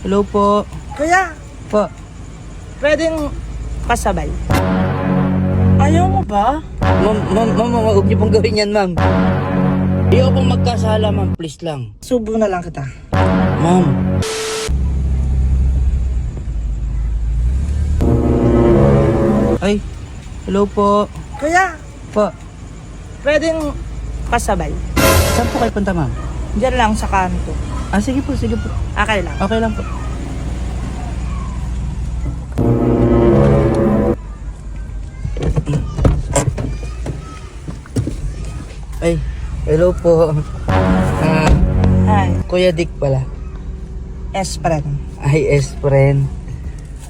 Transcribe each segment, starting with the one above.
Hello po. Kuya, Po. pwedeng pasabay. Ayaw mo ba? Ma'am, huwag niyo pong gawin yan, ma'am. Ayaw pong magkasala, ma'am. Please lang. Subo na lang kita. Ma'am. Ay, hello po. Kuya, Po. pwedeng pasabay. Saan po kayo punta, ma'am? Diyan lang sa kanto. Sige po, sige po. Okay lang. Okay lang po. Ay, hello po. Hi, Kuya Dick pala. S-friend. Ay, friend.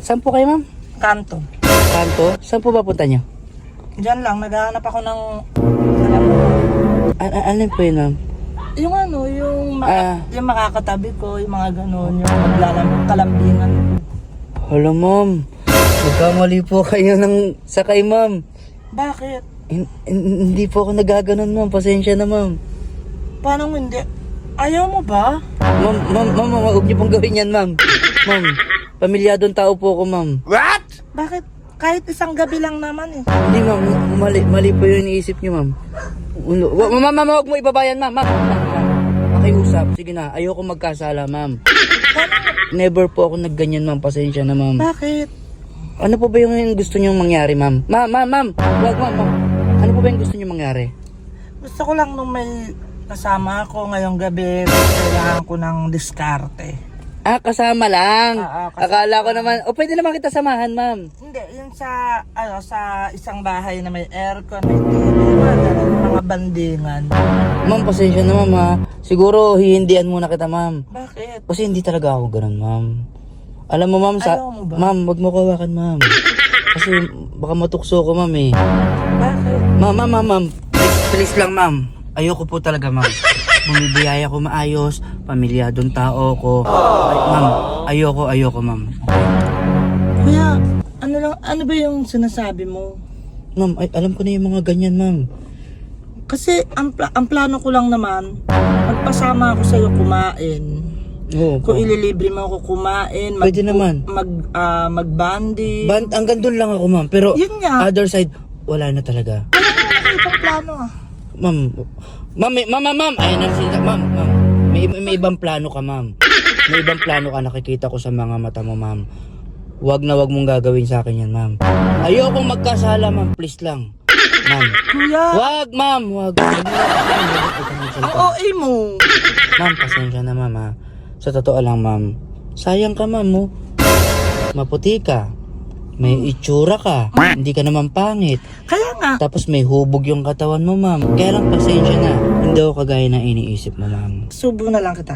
Saan po kayo, ma'am? Kanto. Kanto? Saan po ba punta nyo? Diyan lang, naghahanap ako ng... Alam mo, Alin po yun, ma'am? yung ano, Ah. yung makakatabi ko, yung mga gano'n, yung kalambingan. Hello, ma'am. Magkamali po kayo ng sakay, ma'am. Bakit? Hindi po ako nagaganon, ma'am. Pasensya na, ma'am. Paano hindi? Ayaw mo ba? Ma'am, huwag niyo pong gawin yan, ma'am. Ma'am, pamilyadong tao po ako, ma'am. Bakit? Kahit isang gabi lang naman eh. Hindi, ma'am. Mali po yung iniisip niyo, ma'am. Ma'am, huwag mo ibabayan, ma'am. Ma'am. Pakiusap. Sige na, ayoko magkasala, ma'am. Never po ako nagganyan, ma'am. Pasensya na, ma'am. Bakit? Ano po ba yung gusto niyong mangyari, ma'am? Ma'am. Huwag, ma'am. Ano po ba yung gusto niyong mangyari? Gusto ko lang nung may kasama ako ngayong gabi, kailangan ko ng diskarte. Kasama lang. Kasama. Akala ko naman, pwede naman kita samahan, ma'am. Hindi, yung sa isang bahay na may aircon, may TV, mga ganun, mga bandingan. Ma'am, pasensya na, ma'am, ha. Siguro, hihindihan muna kita, ma'am. Bakit? Kasi hindi talaga ako ganun, ma'am. Alam mo, ma'am, Ayaw mo ba? Ma'am, wag mo kawakan, ma'am. Kasi baka matukso ko, ma'am, eh. Bakit? Ma'am. Please lang, ma'am. Ayoko po talaga, ma'am. Bumibiyaya ko maayos, pamilyadong tao ko. Ay, ma'am, ayoko, ma'am. Kuya, ano ba yung sinasabi mo? Ma'am, alam ko na yung mga ganyan, ma'am. Kasi ang plano ko lang naman, magpasama ako sa'yo kumain. Oo, Kung ililibre mo ako kumain, Pwede naman. magbandi. Hanggang doon lang ako, ma'am. Pero, Yun nga. other side, wala na talaga. Wala na nakikita plano ah. Ma'am, ayun na sila, ma'am. May ibang plano ka, ma'am. May ibang plano ka, nakikita ko sa mga mata mo, ma'am. Wag mong gagawin sa akin yan, ma'am. Ayokong magkasala, ma'am. Please lang. Ma'am. Kuya, Wag, ma'am. Wag. ang OA mo. Ma'am, pasensya na, ma'am, ha. Sa totoo lang, ma'am. Sayang ka, ma'am, oh. Maputi ka. May itsura ka. Hindi ka naman pangit. Kaya nga, Tapos may hubog yung katawan mo, ma'am. Kaya lang, pasensya na. Hindi ako kagaya ng iniisip mo, ma'am. subo na lang kita.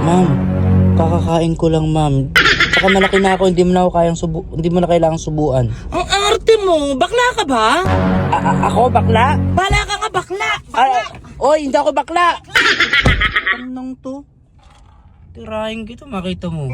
Ma'am, kakakain ko lang, ma'am. Saka malaki na ako, hindi mo na kailangang subuan. Ang arte mo, bakla ka ba? Ako, bakla? Bala ka nga bakla. Oy, hindi ako bakla! Anong to? Tirahin kita, makita mo.